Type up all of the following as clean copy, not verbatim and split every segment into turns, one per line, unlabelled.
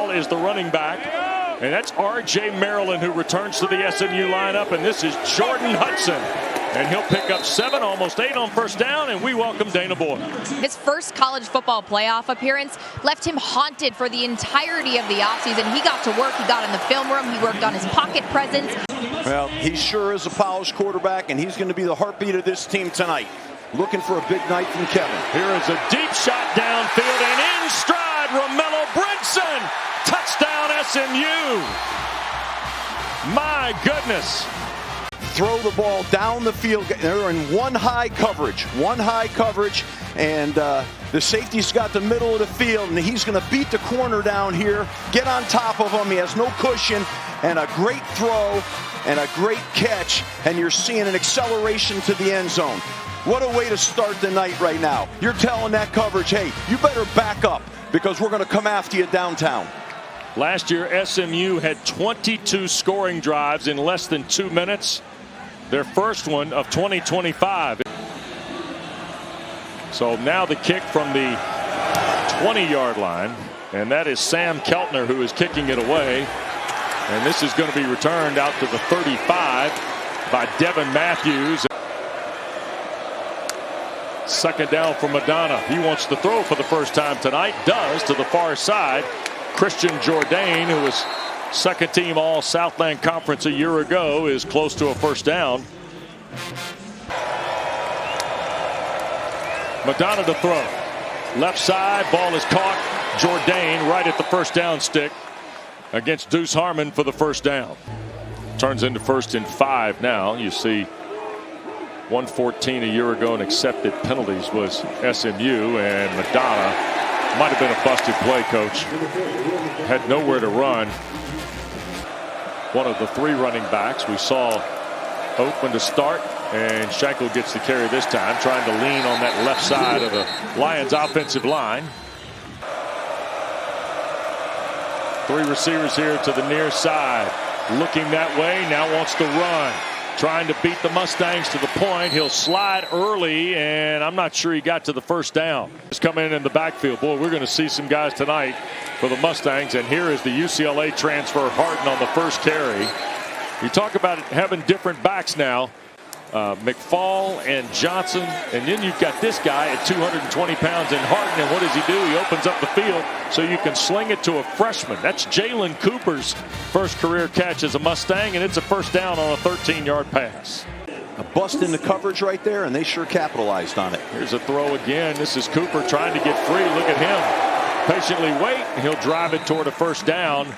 Bell is the running back. And that's R.J. Maryland who returns to the SMU lineup. And this is Jordan Hudson. And he'll pick up 7, almost 8 on first down. And we welcome Dana Boyle.
His first college football playoff appearance left him haunted for the entirety of the offseason. He got to work. He got in the film room. He worked on his pocket presence.
Well, he sure is a polished quarterback, and he's going to be the heartbeat of this team tonight. Looking for a big night from Kevin.
Here is a deep shot downfield, and in stride, Romello Brinson. Touchdown, SMU. My goodness.
Throw the ball down the field. They're in one high coverage, and the safety's got the middle of the field, and he's going to beat the corner down here, get on top of him. He has no cushion, and a great throw and a great catch, and you're seeing an acceleration to the end zone. What a way to start the night right now. You're telling that coverage, hey, you better back up because we're going to come after you downtown.
Last year, SMU had 22 scoring drives in less than 2 minutes. Their first one of 2025. So now the kick from the 20-yard line, and that is Sam Keltner who is kicking it away. And this is going to be returned out to the 35 by Devin Matthews. Second down for Madonna. He wants to throw for the first time tonight. Does to the far side. Christian Jourdain, who was second team all Southland Conference a year ago, is close to a first down. Madonna to throw. Left side. Ball is caught. Jourdain right at the first down stick against Deuce Harmon for the first down. Turns into 1st and 5 now. You see 114 a year ago and accepted penalties was SMU, and Madonna might have been a busted play, coach. Had nowhere to run. One of the 3 running backs. We saw Oakman to start, and Schenkel gets the carry this time, trying to lean on that left side of the Lions offensive line. 3 receivers here to the near side. Looking that way, now wants to run. Trying to beat the Mustangs to the point. He'll slide early, and I'm not sure he got to the first down. Just coming in the backfield. Boy, we're going to see some guys tonight for the Mustangs. And here is the UCLA transfer, Harden, on the first carry. You talk about having different backs now. McFall and Johnson, and then you've got this guy at 220 pounds in Harden, and what does he do? He opens up the field so you can sling it to a freshman. That's Jalen Cooper's first career catch as a Mustang, and it's a first down on a 13-yard pass.
A bust in the coverage right there, and they sure capitalized on it.
Here's a throw again. This is Cooper trying to get free. Look at him. Patiently wait, and he'll drive it toward a first down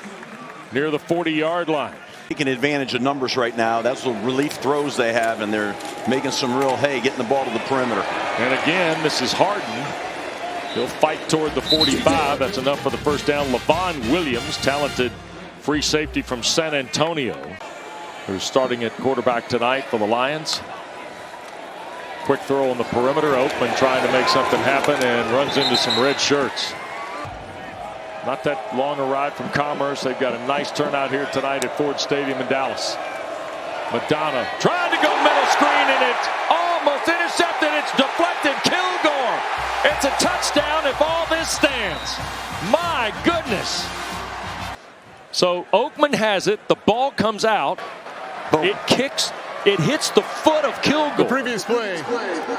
near the 40-yard line.
Taking advantage of numbers right now. That's the relief throws they have, and they're making some real hay, getting the ball to the perimeter.
And again, this is Harden. He'll fight toward the 45. That's enough for the first down. Levon Williams, talented free safety from San Antonio, who's starting at quarterback tonight for the Lions. Quick throw on the perimeter. Oakman trying to make something happen and runs into some red shirts. Not that long a ride from Commerce. They've got a nice turnout here tonight at Ford Stadium in Dallas. Madonna trying to go middle screen, and it's almost intercepted. It's deflected. Kilgore. It's a touchdown if all this stands. My goodness. So Oakman has it. The ball comes out. Boom. It kicks. It hits the foot of Kilgore.
The previous play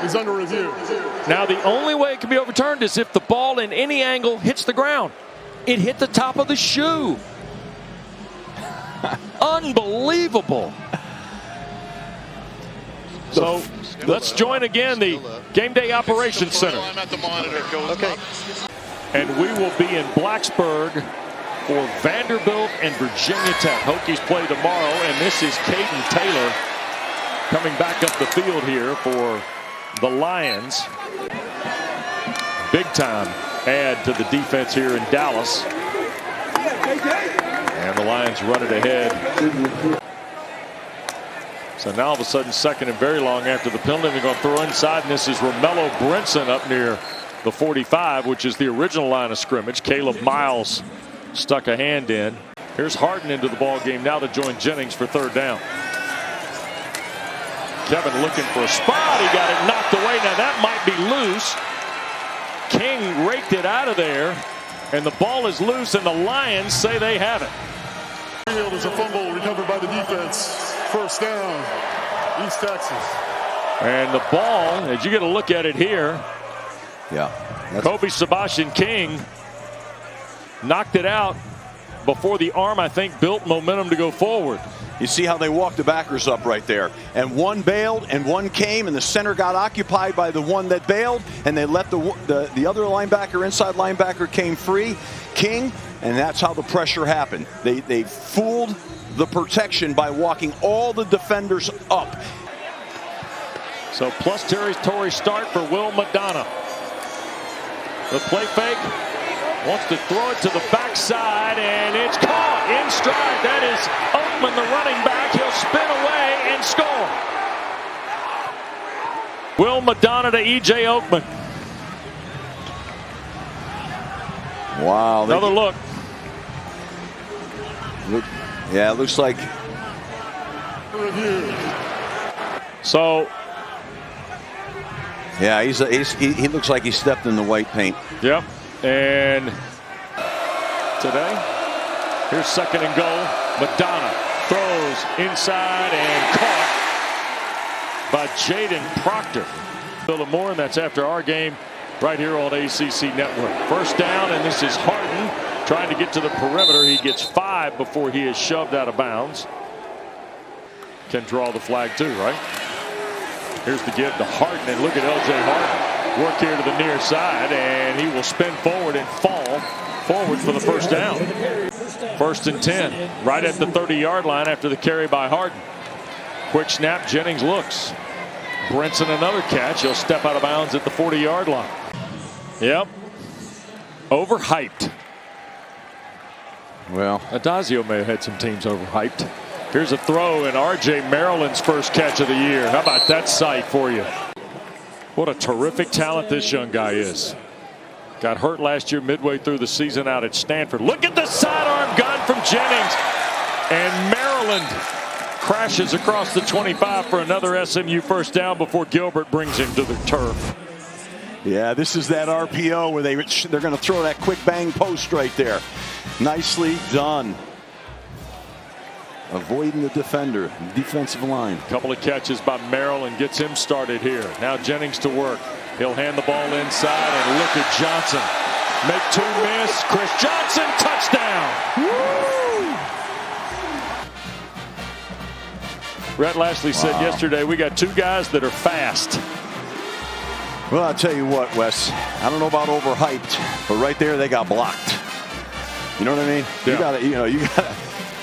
is under review.
Now the only way it can be overturned is if the ball in any angle hits the ground. It hit the top of the shoe. Unbelievable. So let's join again the Game Day Operations Center.
I'm at the monitor. Okay.
And we will be in Blacksburg for Vanderbilt and Virginia Tech. Hokies play tomorrow, and this is Caden Taylor coming back up the field here for the Lions. Big time add to the defense here in Dallas. And the Lions run it ahead. So now all of a sudden, second and very long after the penalty. They're going to throw inside, and this is Romello Brinson up near the 45, which is the original line of scrimmage. Caleb Miles stuck a hand in. Here's Harden into the ball game now to join Jennings for third down. Kevin looking for a spot. He got it knocked away. Now that might be loose. King raked it out of there. And the ball is loose, and the Lions say they have it.
There's a fumble recovered by the defense. First down, East Texas.
And the ball, as you get a look at it here, Kobe Sebastian King knocked it out before the arm, I think, built momentum to go forward.
You see how they walked the backers up right there. And one bailed and one came, and the center got occupied by the one that bailed, and they let the other linebacker, inside linebacker, came free, King, and that's how the pressure happened. They fooled the protection by walking all the defenders up.
So plus territory start for Will Madonna. The play fake. Wants to throw it to the backside, and it's caught in stride. That is Oakman, the running back. He'll spin away and score. Will Madonna to E.J. Oakman.
Wow.
Another look.
Yeah, it looks like.
So.
Yeah, he looks like he stepped in the white paint.
Yep. And today, here's second and goal. Madonna throws inside and caught by Jaden Proctor. Villamore, and that's after our game right here on ACC Network. First down, and this is Harden trying to get to the perimeter. He gets 5 before he is shoved out of bounds. Can draw the flag too, right? Here's the give to Harden, and look at L.J. Harden. Work here to the near side, and he will spin forward and fall forward for the first down. First and 10, right at the 30-yard line after the carry by Harden. Quick snap, Jennings looks. Brinson another catch. He'll step out of bounds at the 40-yard line. Yep. Overhyped.
Well,
Adazio may have had some teams overhyped. Here's a throw, and R.J. Maryland's first catch of the year. How about that sight for you? What a terrific talent this young guy is. Got hurt last year midway through the season out at Stanford. Look at the sidearm gun from Jennings. And Maryland crashes across the 25 for another SMU first down before Gilbert brings him to the turf.
Yeah, this is that RPO where they're going to throw that quick bang post right there. Nicely done. Avoiding the defender, defensive line.
Couple of catches by Maryland gets him started here. Now Jennings to work. He'll hand the ball inside, and look at Johnson. Make 2 miss. Chris Johnson, touchdown. Woo! Rhett Lashley said yesterday, we got 2 guys that are fast.
Well, I'll tell you what, Wes. I don't know about overhyped, but right there they got blocked. You know what I mean?
Yeah.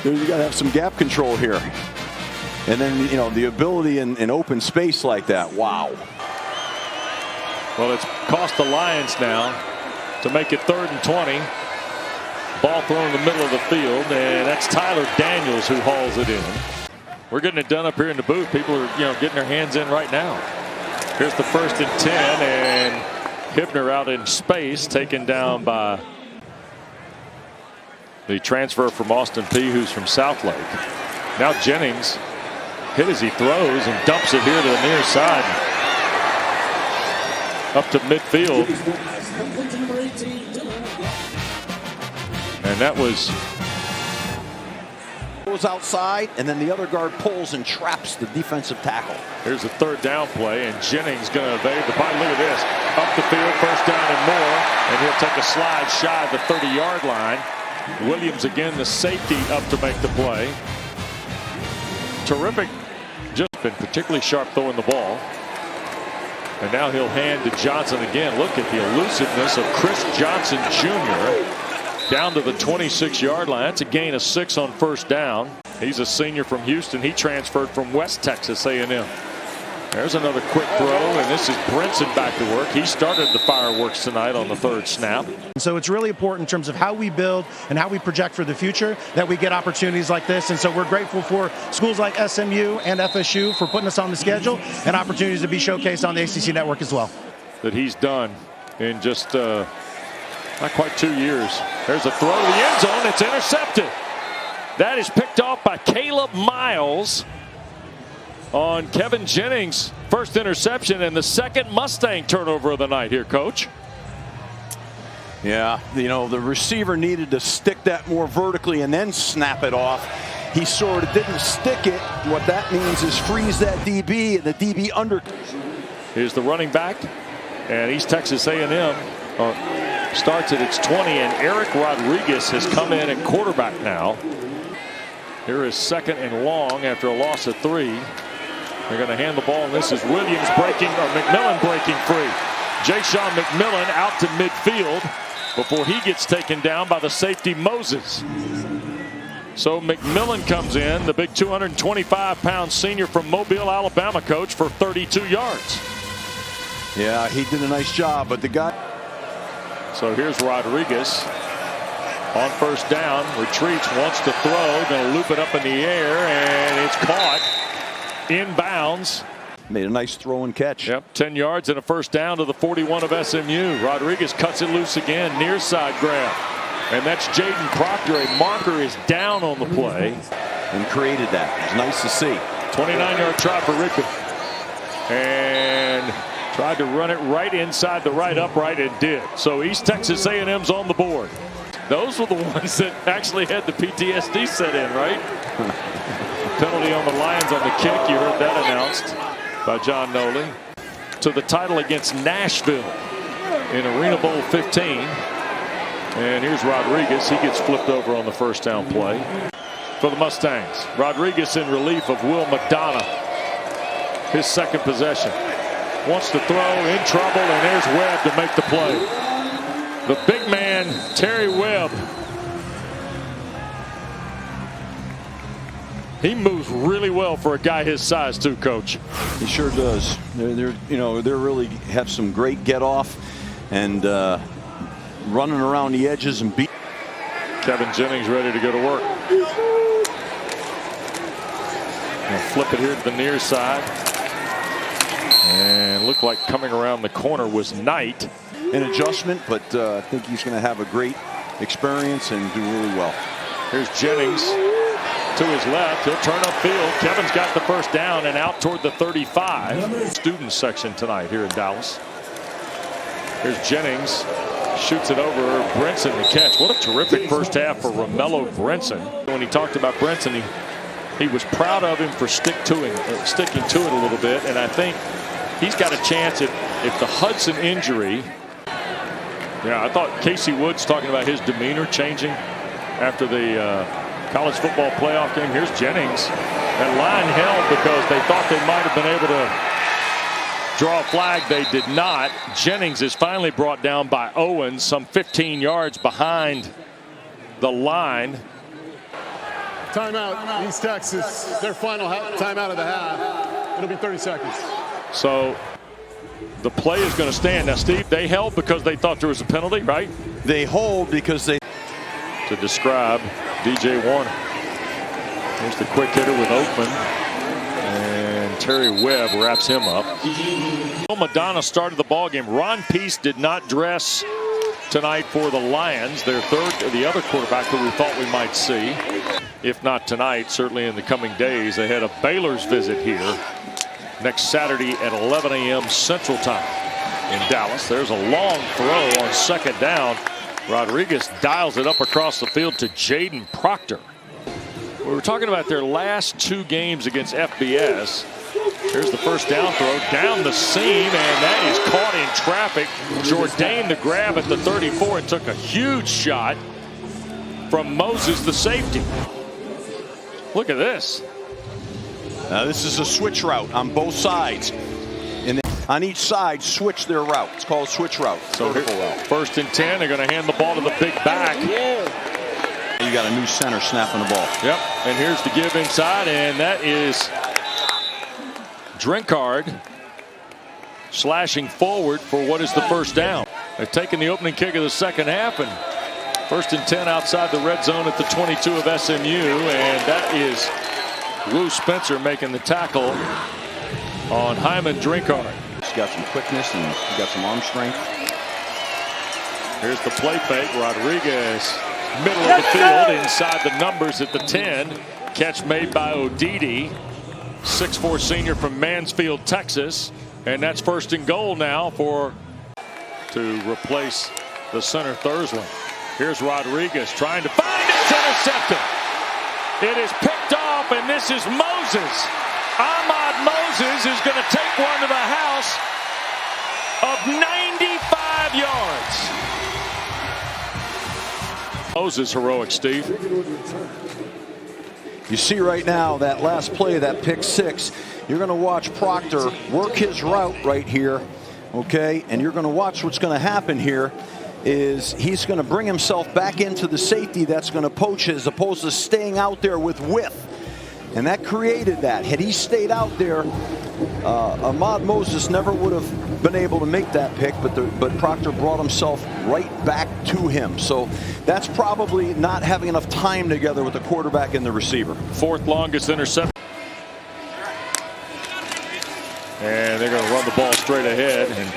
You got to have some gap control here. And then, the ability in open space like that. Wow.
Well, it's cost the Lions now to make it 3rd and 20. Ball thrown in the middle of the field, and that's Tyler Daniels who hauls it in. We're getting it done up here in the booth. People are, getting their hands in right now. Here's the 1st and 10, and Hibner out in space, taken down by the transfer from Austin Peay, who's from Southlake. Now Jennings hit as he throws and dumps it here to the near side. Up to midfield. And that was
outside, and then the other guard pulls and traps the defensive tackle.
Here's a 3rd down play, and Jennings going to evade the punt. Look at this. Up the field, first down and more, and he'll take a slide shy of the 30-yard line. Williams again, the safety, up to make the play. Terrific. Just been particularly sharp throwing the ball. And now he'll hand to Johnson again. Look at the elusiveness of Chris Johnson Jr. down to the 26-yard line. That's a gain of 6 on first down. He's a senior from Houston. He transferred from West Texas A&M. There's another quick throw, and this is Brinson back to work. He started the fireworks tonight on the 3rd snap.
So it's really important in terms of how we build and how we project for the future that we get opportunities like this. And so we're grateful for schools like SMU and FSU for putting us on the schedule and opportunities to be showcased on the ACC network as well.
That he's done in just not quite 2 years. There's a throw to the end zone. It's intercepted. That is picked off by Caleb Miles on Kevins Jennings' first interception and the 2nd Mustang turnover of the night here, Coach.
Yeah, you know, the receiver needed to stick that more vertically and then snap it off. He sort of didn't stick it. What that means is freeze that DB, and the DB under.
Here's the running back, and East Texas A&M starts at its 20, and Eric Rodriguez has come in at quarterback now. Here is 2nd and long after a loss of 3. They're going to hand the ball, and this is Williams breaking, or McMillan breaking free. Ja'Shawn McMillan out to midfield before he gets taken down by the safety Moses. So McMillan comes in, the big 225-pound senior from Mobile, Alabama coach, for 32 yards.
Yeah, he did a nice job, but the guy.
So here's Rodriguez on 1st down, retreats, wants to throw, going to loop it up in the air, and it's caught inbounds.
Made a nice throw and catch.
Yep, 10 yards and a 1st down to the 41 of SMU. Rodriguez cuts it loose again, near side grab. And that's Jaden Proctor. A marker is down on the play.
And created that. It's nice to see.
29-yard try for Rigby. And tried to run it right inside the right upright and did. So East Texas A&M's on the board. Those were the ones that actually had the PTSD set in, right? Penalty on the Lions on the kick. You heard that announced by John Nolan. To the title against Nashville in Arena Bowl 15. And here's Rodriguez. He gets flipped over on the 1st down play for the Mustangs. Rodriguez in relief of Will McDonough. His 2nd possession. Wants to throw, in trouble, and there's Webb to make the play. The big man, Terry Webb. He moves really well for a guy his size too, Coach.
He sure does. They're really have some great get off and running around the edges and beat.
Kevins Jennings ready to go to work. Gonna flip it here to the near side. And looked like coming around the corner was Knight.
An adjustment, but I think he's going to have a great experience and do really well.
Here's Jennings to his left. He'll turn upfield. Kevin's got the 1st down and out toward the 35. Student section tonight here in Dallas. Here's Jennings. Shoots it over. Brinson to catch. What a terrific 1st half for Romello Brinson. When he talked about Brinson, he was proud of him for sticking to it a little bit. And I think he's got a chance if the Hudson injury. Yeah, I thought Casey Woods talking about his demeanor changing after the college football playoff game. Here's Jennings. That line held because they thought they might have been able to draw a flag. They did not. Jennings is finally brought down by Owens, some 15 yards behind the line.
Timeout, East Texas. Their final timeout of the half. It'll be 30 seconds.
So the play is going to stand. Now, Steve, they held because they thought there was a penalty, right?
They hold because they.
To describe DJ Warner. Here's the quick hitter with Oakman. And Terry Webb wraps him up. Madonna started the ball game. Ron Peace did not dress tonight for the Lions. Their the other quarterback that we thought we might see. If not tonight, certainly in the coming days. They had a Baylor's visit here next Saturday at 11 a.m. Central Time in Dallas. There's a long throw on 2nd down. Rodriguez dials it up across the field to Jaden Proctor. We were talking about their last 2 games against FBS. Here's the 1st down throw down the seam, and that is caught in traffic. Jourdain the grab at the 34 and took a huge shot from Moses, the safety. Look at this.
This is a switch route on both sides. And on each side, switch their route. It's called switch route.
So here, 1st and 10. They're going to hand the ball to the big back.
You got a new center snapping the ball.
Yep. And here's the give inside, and that is Drinkard slashing forward for what is the 1st down. They've taken the opening kick of the 2nd half, and 1st and 10 outside the red zone at the 22 of SMU, and that is Lou Spencer making the tackle on Hyman Drinkard.
He's got some quickness and he's got some arm strength.
Here's the play fake. Rodriguez, middle of the field, inside the numbers at the 10. Catch made by Odidi, 6'4" senior from Mansfield, Texas. And that's 1st and goal now to replace the center Thursland. Here's Rodriguez trying to find it. It's intercepted. It is picked off, and this is Moses. Ahmaad Moses is going to take one to the house of 95 yards. Moses heroic, Steve.
You see right now that last play, that pick six. You're going to watch Proctor work his route right here, okay? And you're going to watch what's going to happen here is he's going to bring himself back into the safety that's going to poach as opposed to staying out there with width. And that created that. Had he stayed out there, Ahmaad Moses never would have been able to make that pick, but Proctor brought himself right back to him. So that's probably not having enough time together with the quarterback and the receiver.
Fourth longest interception. And they're going to run the ball straight ahead, and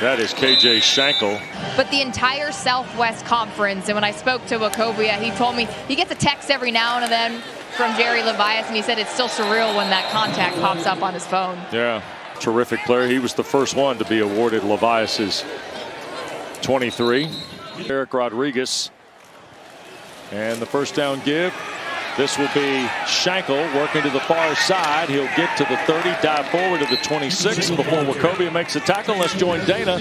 that is KJ Schenkel.
But the entire Southwest Conference, and when I spoke to Wachovia, he told me he gets a text every now and then from Jerry Levias, and he said it's still surreal when that contact pops up on his phone.
Yeah, terrific player. He was the first one to be awarded Levias's 23. Eric Rodriguez. And the first down give. This will be Schenkel working to the far side. He'll get to the 30, dive forward to the 26 before Wachovia makes a tackle. Let's join Dana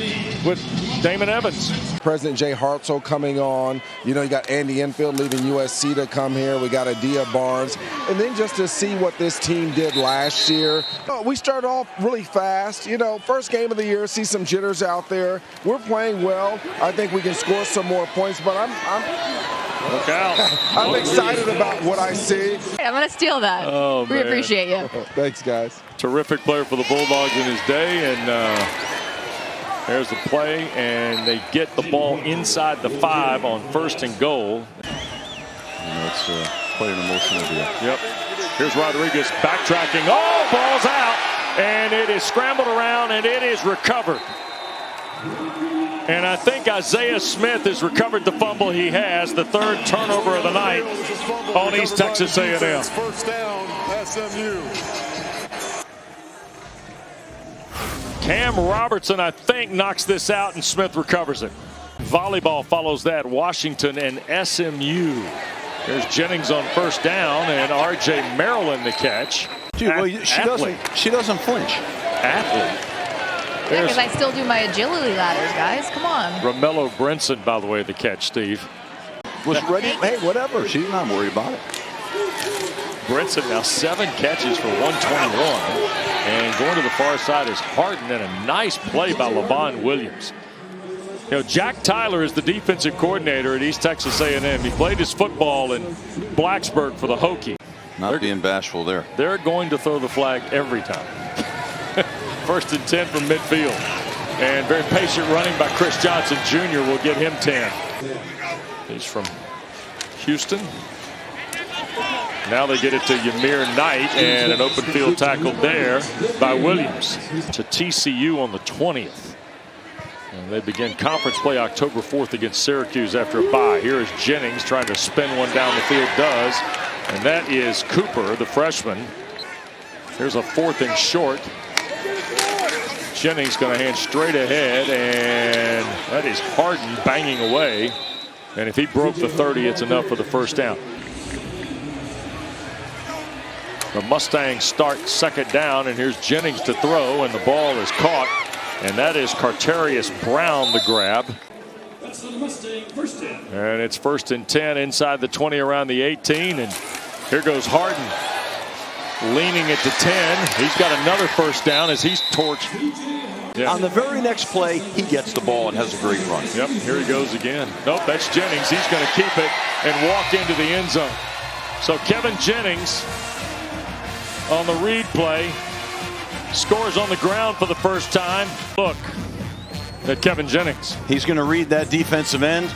with Damon Evans.
President Jay Hartzell coming on. You know, you got Andy Enfield leaving USC to come here. We got Adia Barnes. And then just to see what this team did last year. We started off really fast. You know, first game of the year, see some jitters out there. We're playing well. I think we can score some more points, but
Look out.
I'm excited about what I see.
I'm going to steal that.
Oh,
we appreciate you.
Thanks, guys.
Terrific player for the Bulldogs in his day. And there's the play. And they get the ball inside the 5 on 1st and goal.
It's play in the motion of the.
Yep. Here's Rodriguez backtracking. Oh, ball's out. And it is scrambled around, and it is recovered. And I think Isaiah Smith has recovered the fumble he has, the 3rd turnover of the night on East Texas A&M.
First down, SMU.
Cam Robertson, I think, knocks this out, and Smith recovers it. Volleyball follows that, Washington and SMU. There's Jennings on 1st down, and R.J. Maryland the catch.
Dude, well, she doesn't flinch.
Athlete.
Yeah, because I still do my agility ladders, guys. Come on.
Romello Brinson, by the way, the catch, Steve.
Was ready. Hey, whatever. She's not worried about it.
Brinson now 7 catches for 121. And going to the far side is Harden, and a nice play by Levon Williams. You know, Jack Tyler is the defensive coordinator at East Texas A&M. He played his football in Blacksburg for the Hokie.
Not being bashful there.
They're going to throw the flag every time. 1st and 10 from midfield. And very patient running by Chris Johnson Jr. will get him 10. He's from Houston. Now they get it to Ymir Knight, and an open field tackle there by Williams to TCU on the 20th. And they begin conference play October 4th against Syracuse after a bye. Here is Jennings trying to spin one down the field, does. And that is Cooper, the freshman. Here's a 4th and short. Jennings going to hand straight ahead, and that is Harden banging away. And if he broke the 30, it's enough for the first down. The Mustangs start 2nd down, and here's Jennings to throw, and the ball is caught. And that is Carterius Brown the grab. And it's 1st and 10 inside the 20 around the 18. And here goes Harden. Leaning at the 10. He's got another first down as he's torched. Yeah.
On the very next play, he gets the ball and has a great run.
Yep, here he goes again. Nope, that's Jennings. He's going to keep it and walk into the end zone. So Kevins Jennings on the read play scores on the ground for the first time. Look at Kevins Jennings.
He's going to read that defensive end.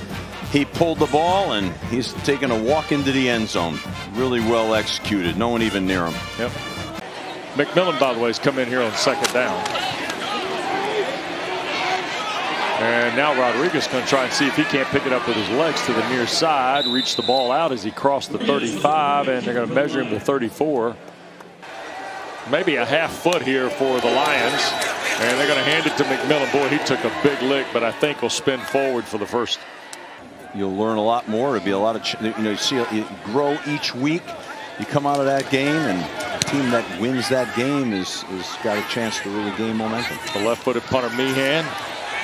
He pulled the ball, and he's taking a walk into the end zone. Really well executed. No one even near him.
Yep. McMillan, by the way, has come in here on 2nd down. And now Rodriguez going to try and see if he can't pick it up with his legs to the near side. Reach the ball out as he crossed the 35, and they're going to measure him to 34. Maybe a half foot here for the Lions. And they're going to hand it to McMillan. Boy, he took a big lick, but I think will spin forward for the first.
You'll learn a lot more. It'll be a lot of, you see it grow each week. You come out of that game, and the team that wins that game is got a chance to really gain momentum.
The left-footed punter Meehan.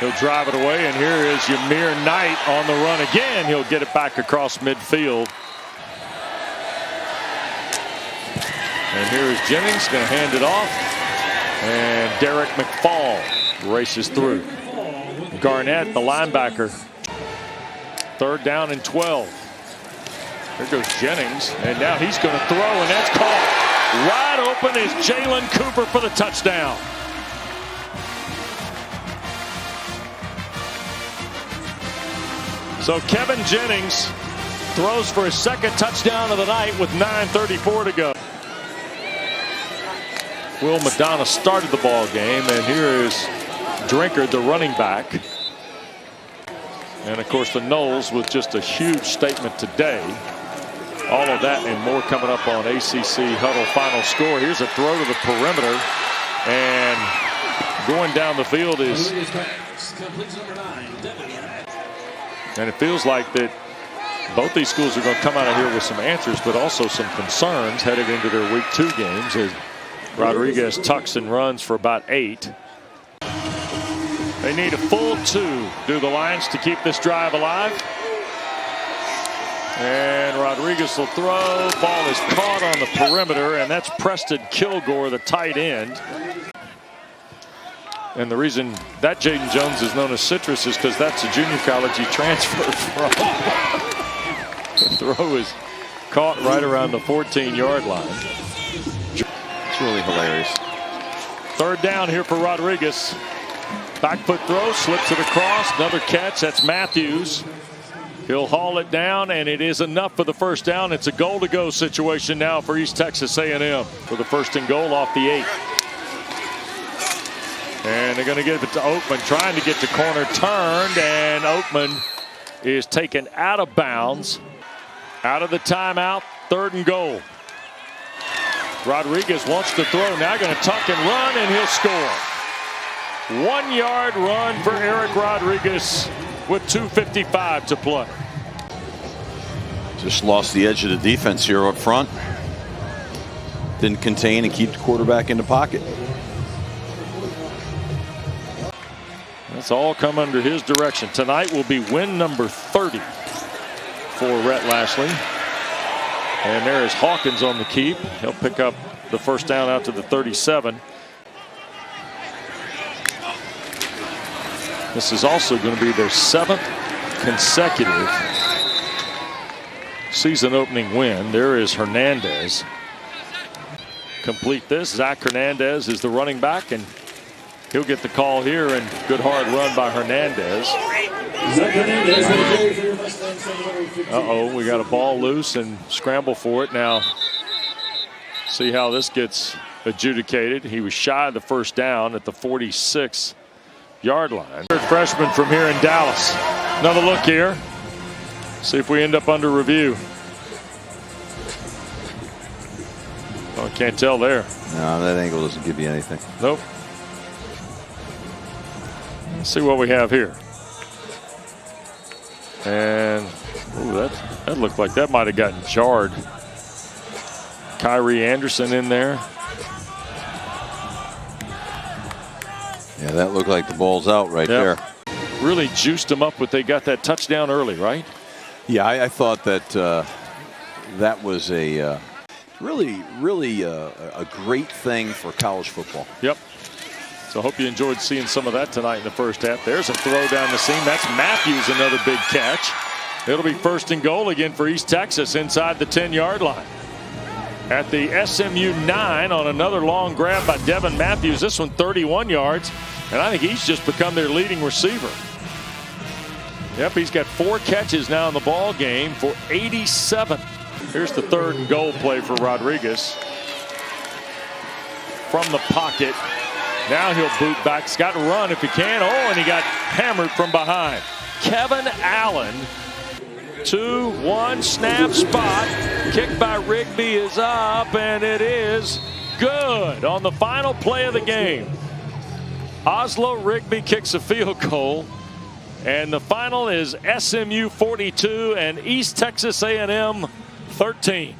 He'll drive it away, and here is Ymir Knight on the run again. He'll get it back across midfield. And here is Jennings going to hand it off. And Derek McFall races through. Garnett, the linebacker. 3rd down and 12. Here goes Jennings, and now he's going to throw, and that's caught. Wide open is Jalen Cooper for the touchdown. So Kevins Jennings throws for his 2nd touchdown of the night with 9:34 to go. Will Madonna started the ball game, and here is Drinkard, the running back. And of course the Noles with just a huge statement today. All of that and more coming up on ACC Huddle Final Score. Here's a throw to the perimeter, and going down the field is, and it feels like that both these schools are going to come out of here with some answers, but also some concerns headed into their week 2 games as Rodriguez tucks and runs for about 8. They need a full 2, do the Lions, to keep this drive alive. And Rodriguez will throw. Ball is caught on the perimeter, and that's Preston Kilgore, the tight end. And the reason that Jaden Jones is known as Citrus is because that's a junior college he transferred from. The throw is caught right around the 14-yard line.
It's really hilarious.
3rd down here for Rodriguez. Back foot throw, slips it across. Another catch. That's Matthews. He'll haul it down, and it is enough for the 1st down. It's a goal-to-go situation now for East Texas A&M for the 1st and goal off the 8. And they're going to give it to Oatman, trying to get the corner turned, and Oatman is taken out of bounds. Out of the timeout, 3rd and goal. Rodriguez wants to throw, now going to tuck and run, and he'll score. 1-yard run for Eric Rodriguez with 2:55 to play.
Just lost the edge of the defense here up front. Didn't contain and keep the quarterback in the pocket.
That's all come under his direction. Tonight will be win number 30 for Rhett Lashley. And there is Hawkins on the keep. He'll pick up the 1st down out to the 37. This is also going to be their 7th consecutive season opening win. There is Hernandez. Complete this. Zach Hernandez is the running back, and he'll get the call here, and good hard run by Hernandez. Uh-oh, we got a ball loose and scramble for it. Now, see how this gets adjudicated. He was shy of the 1st down at the 46-yard line. Third freshman from here in Dallas. Another look here. See if we end up under review. Well, I can't tell there.
No, that angle doesn't give you anything.
Nope. Let's see what we have here. And ooh, that looked like that might have gotten jarred. Kyrie Anderson in there.
Yeah, that looked like the ball's out right there.
Really juiced them up, but they got that touchdown early, right?
Yeah, I thought that that was a really a great thing for college football.
Yep. So I hope you enjoyed seeing some of that tonight in the 1st half. There's a throw down the seam. That's Matthews, another big catch. It'll be 1st and goal again for East Texas inside the 10-yard line. At the SMU 9 on another long grab by Devin Matthews. This one 31 yards. And I think he's just become their leading receiver. Yep, he's got 4 catches now in the ball game for 87. Here's the 3rd and goal play for Rodriguez. From the pocket. Now he'll boot back. He's got to run if he can. Oh, and he got hammered from behind. Kevin Allen. 2-1 snap spot. Kick by Rigby is up, and it is good on the final play of the game. Oslo Rigby kicks a field goal. And the final is SMU 42 and East Texas A&M 13.